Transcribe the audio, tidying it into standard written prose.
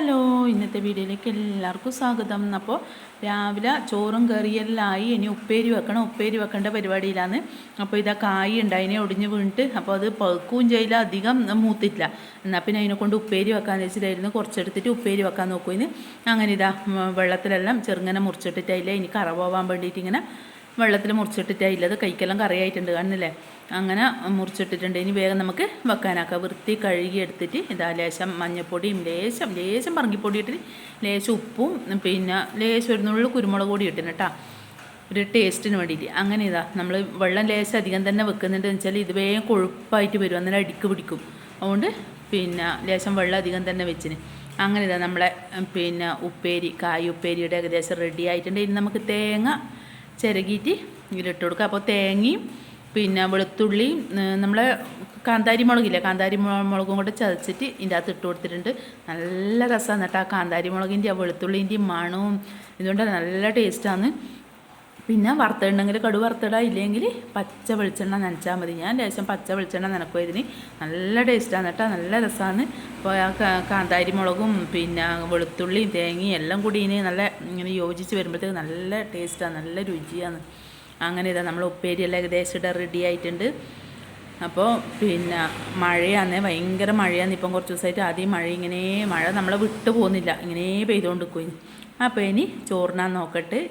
Hello, ഇന്നത്തെ വീഡിയോയിലേക്ക് എല്ലാവർക്കും സ്വാഗതം. അപ്പോൾ രാവിലെ ചോറും കറിയെല്ലാം ആയി. ഇനി ഉപ്പേരി വെക്കണം. ഉപ്പേരി വെക്കേണ്ട പരിപാടിയിലാണ്. അപ്പോൾ ഇതാ കായ് ഉണ്ടായിനെ ഒടിഞ്ഞ് വീണിട്ട്. അപ്പോൾ അത് പഴുക്കുകയും ചെയ്യില്ല, അധികം മൂത്തിട്ടില്ല. എന്നാൽ പിന്നെ അതിനെക്കൊണ്ട് ഉപ്പേരി വെക്കാമെന്ന് വെച്ചിട്ടായിരുന്നു. കുറച്ചെടുത്തിട്ട് ഉപ്പേരി വെക്കാൻ നോക്കുമെന്ന്. അങ്ങനെ ഇതാ വെള്ളത്തിലെല്ലാം ചെറുങ്ങനെ മുറിച്ചിട്ടിട്ടായില്ല. ഇനി കറ പോവാൻ വേണ്ടിയിട്ട് ഇങ്ങനെ വെള്ളത്തിൽ മുറിച്ചിട്ടിട്ടായില്ല. അത് കൈക്കെല്ലാം കറിയായിട്ടുണ്ട് കാണുന്നില്ലേ. അങ്ങനെ മുറിച്ചിട്ടിട്ടുണ്ട്. ഇനി വേഗം നമുക്ക് വെക്കാനാക്കാം. വൃത്തി കഴുകി എടുത്തിട്ട് ഇതാ ലേശം മഞ്ഞൾപ്പൊടിയും ലേശം പറങ്കിപ്പൊടി ഇട്ടിട്ട് ലേശം ഉപ്പും പിന്നെ ലേശം ഒരു നുള്ളു കുരുമുളക് പൊടി ഇട്ടിന് കേട്ടോ, ഒരു ടേസ്റ്റിന് വേണ്ടിയിട്ട്. അങ്ങനെ ഇതാ നമ്മൾ വെള്ളം ലേശം അധികം തന്നെ വെക്കുന്നുണ്ടെന്ന് വെച്ചാൽ ഇത് വേഗം കൊഴുപ്പായിട്ട് വരും, അന്നേരം അടിക്ക് പിടിക്കും. അതുകൊണ്ട് പിന്നെ ലേശം വെള്ളം അധികം തന്നെ വെച്ചിന്. അങ്ങനെ ഇതാ നമ്മളെ പിന്നെ ഉപ്പേരി, കായ് ഉപ്പേരിയുടെ ഏകദേശം റെഡി ആയിട്ടുണ്ട്. ഇനി നമുക്ക് തേങ്ങ ചിരകിയിട്ട് ഇതിലിട്ട് കൊടുക്കുക. അപ്പോൾ തേങ്ങയും പിന്നെ വെളുത്തുള്ളിയും നമ്മളെ കാന്താരി മുളകില്ലേ, കാന്താരി മുളകും കൂടെ ചതച്ചിട്ട് ഇതിൻ്റെ അകത്ത് ഇട്ട് കൊടുത്തിട്ടുണ്ട്. നല്ല രസമാണ് കേട്ടോ. ആ കാന്താരി മുളകിൻ്റെ ആ വെളുത്തുള്ളിൻ്റെയും മണവും ഇതുകൊണ്ട് നല്ല ടേസ്റ്റാണ്. പിന്നെ വറുത്തിടണമെങ്കിൽ കടുക് വറുത്തിടാം, ഇല്ലെങ്കിൽ പച്ച വെളിച്ചെണ്ണ നനച്ചാൽ മതി. ഞാൻ ലേശം പച്ച വെളിച്ചെണ്ണ നനക്കും. ഇതിന് നല്ല ടേസ്റ്റാണ് കേട്ടോ, നല്ല രസമാണ്. അപ്പോൾ ആ കാന്താരി മുളകും പിന്നെ വെളുത്തുള്ളിയും തേങ്ങയും എല്ലാം കൂടി ഇതിന് നല്ല ഇങ്ങനെ യോജിച്ച് വരുമ്പോഴത്തേക്ക് നല്ല ടേസ്റ്റാണ്, നല്ല രുചിയാണ്. അങ്ങനെ ഇതാ നമ്മൾ ഉപ്പേരിയെല്ലാം ഏകദേശം റെഡി ആയിട്ടുണ്ട്. അപ്പോൾ പിന്നെ മഴയാണ്, ഭയങ്കര മഴയാണ് ഇപ്പം കുറച്ച് ദിവസമായിട്ട്. ആദ്യം മഴ നമ്മളെ വിട്ടു പോകുന്നില്ല, ഇങ്ങനെ പെയ്തുകൊണ്ട് നിൽക്കും. അപ്പോൾ ഇനി ചോറിനാൻ നോക്കട്ടെ.